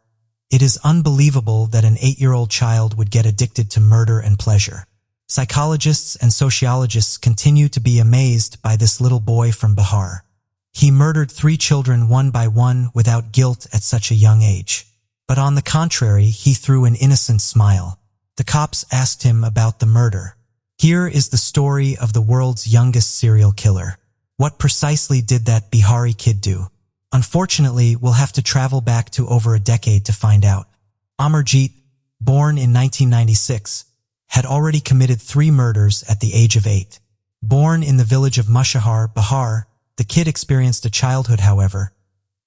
it is unbelievable that an 8-year-old child would get addicted to murder and pleasure. Psychologists and sociologists continue to be amazed by this little boy from Bihar. He murdered 3 children one by one without guilt at such a young age. But on the contrary, he threw an innocent smile. The cops asked him about the murder. Here is the story of the world's youngest serial killer. What precisely did that Bihari kid do? Unfortunately, we'll have to travel back to over a decade to find out. Amarjit, born in 1996, had already committed 3 murders at the age of 8. Born in the village of Mushahar, Bihar, the kid experienced a childhood, however.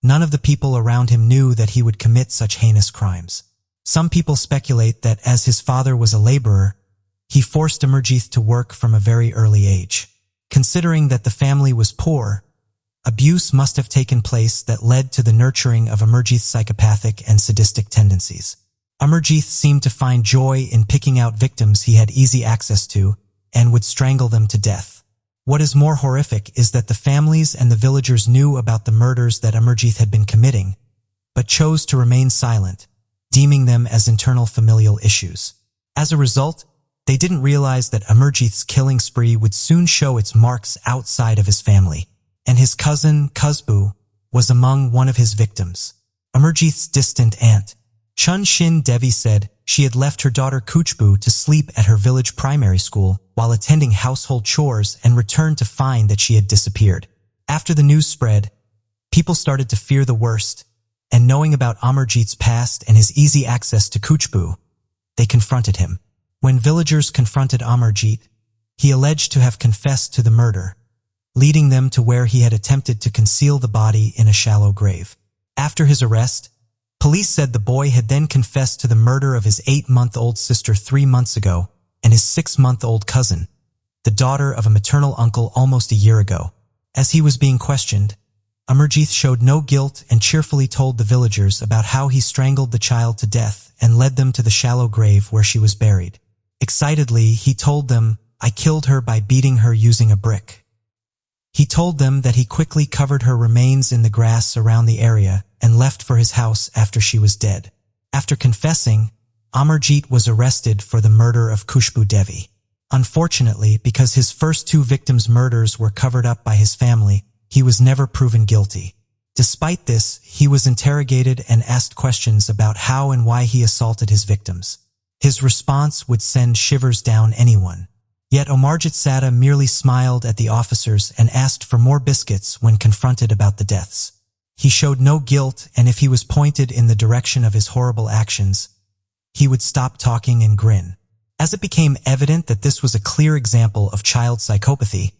None of the people around him knew that he would commit such heinous crimes. Some people speculate that as his father was a laborer, he forced Amarjit to work from a very early age. Considering that the family was poor, abuse must have taken place that led to the nurturing of Amarjit's psychopathic and sadistic tendencies. Amarjit seemed to find joy in picking out victims he had easy access to and would strangle them to death. What is more horrific is that the families and the villagers knew about the murders that Amarjit had been committing, but chose to remain silent, deeming them as internal familial issues. As a result, they didn't realize that Amarjit's killing spree would soon show its marks outside of his family, and his cousin, Kuzbu, was among one of his victims. Amarjit's distant aunt, Chun Shin Devi, said she had left her daughter Kuchbu to sleep at her village primary school while attending household chores and returned to find that she had disappeared. After the news spread, people started to fear the worst, and knowing about Amarjit's past and his easy access to Kuchbu, they confronted him. When villagers confronted Amarjit, he alleged to have confessed to the murder, leading them to where he had attempted to conceal the body in a shallow grave. After his arrest, Police said the boy had then confessed to the murder of his 8-month-old sister 3 months ago and his 6-month-old cousin, the daughter of a maternal uncle, almost a year ago. As he was being questioned, Amarjit showed no guilt and cheerfully told the villagers about how he strangled the child to death and led them to the shallow grave where she was buried. Excitedly, he told them, "I killed her by beating her using a brick." He told them that he quickly covered her remains in the grass around the area and left for his house after she was dead. After confessing, Amarjit was arrested for the murder of Khushbu Devi. Unfortunately, because his first 2 victims' murders were covered up by his family, he was never proven guilty. Despite this, he was interrogated and asked questions about how and why he assaulted his victims. His response would send shivers down anyone. Yet Amarjit Sada merely smiled at the officers and asked for more biscuits when confronted about the deaths. He showed no guilt, and if he was pointed in the direction of his horrible actions, he would stop talking and grin. As it became evident that this was a clear example of child psychopathy,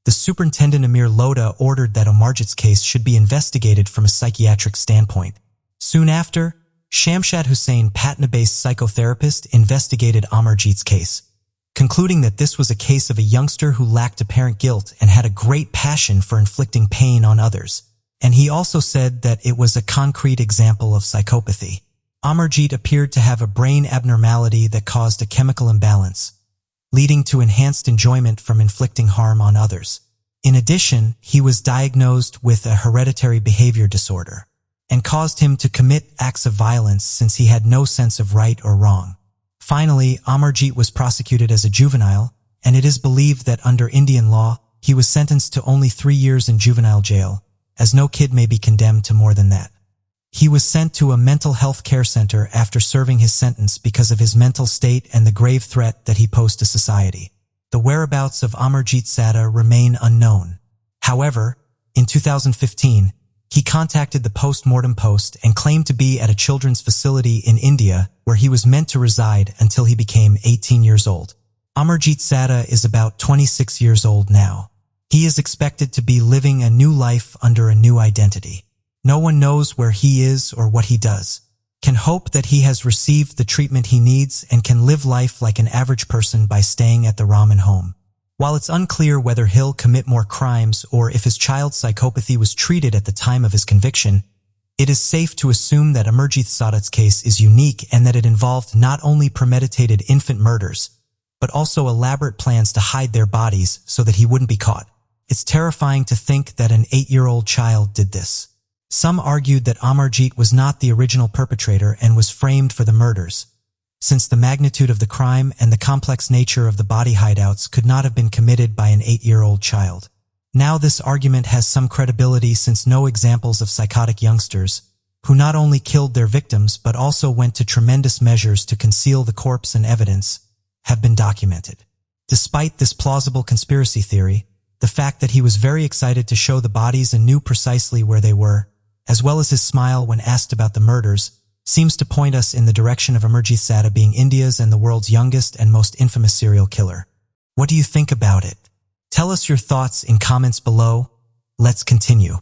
the Superintendent Amir Lodha ordered that Amarjit's case should be investigated from a psychiatric standpoint. Soon after, Shamshad Hussain, Patna-based psychotherapist, investigated Amarjit's case, concluding that this was a case of a youngster who lacked apparent guilt and had a great passion for inflicting pain on others. And he also said that it was a concrete example of psychopathy. Amarjit appeared to have a brain abnormality that caused a chemical imbalance, leading to enhanced enjoyment from inflicting harm on others. In addition, he was diagnosed with a hereditary behavior disorder and caused him to commit acts of violence since he had no sense of right or wrong. Finally, Amarjit was prosecuted as a juvenile, and it is believed that under Indian law, he was sentenced to only 3 years in juvenile jail, as no kid may be condemned to more than that. He was sent to a mental health care center after serving his sentence because of his mental state and the grave threat that he posed to society. The whereabouts of Amarjit Sada remain unknown. However, in 2015, he contacted the Post-Mortem Post and claimed to be at a children's facility in India where he was meant to reside until he became 18 years old. Amarjit Sada is about 26 years old now. He is expected to be living a new life under a new identity. No one knows where he is or what he does. Can hope that he has received the treatment he needs and can live life like an average person by staying at the ramen home. While it's unclear whether he'll commit more crimes or if his child psychopathy was treated at the time of his conviction, it is safe to assume that Amarjit Sada's case is unique and that it involved not only premeditated infant murders, but also elaborate plans to hide their bodies so that he wouldn't be caught. It's terrifying to think that an 8-year-old child did this. Some argued that Amarjit was not the original perpetrator and was framed for the murders, since the magnitude of the crime and the complex nature of the body hideouts could not have been committed by an 8-year-old child. Now this argument has some credibility since no examples of psychotic youngsters, who not only killed their victims but also went to tremendous measures to conceal the corpse and evidence, have been documented. Despite this plausible conspiracy theory, the fact that he was very excited to show the bodies and knew precisely where they were, as well as his smile when asked about the murders, seems to point us in the direction of Amarjit Sada being India's and the world's youngest and most infamous serial killer. What do you think about it? Tell us your thoughts in comments below. Let's continue.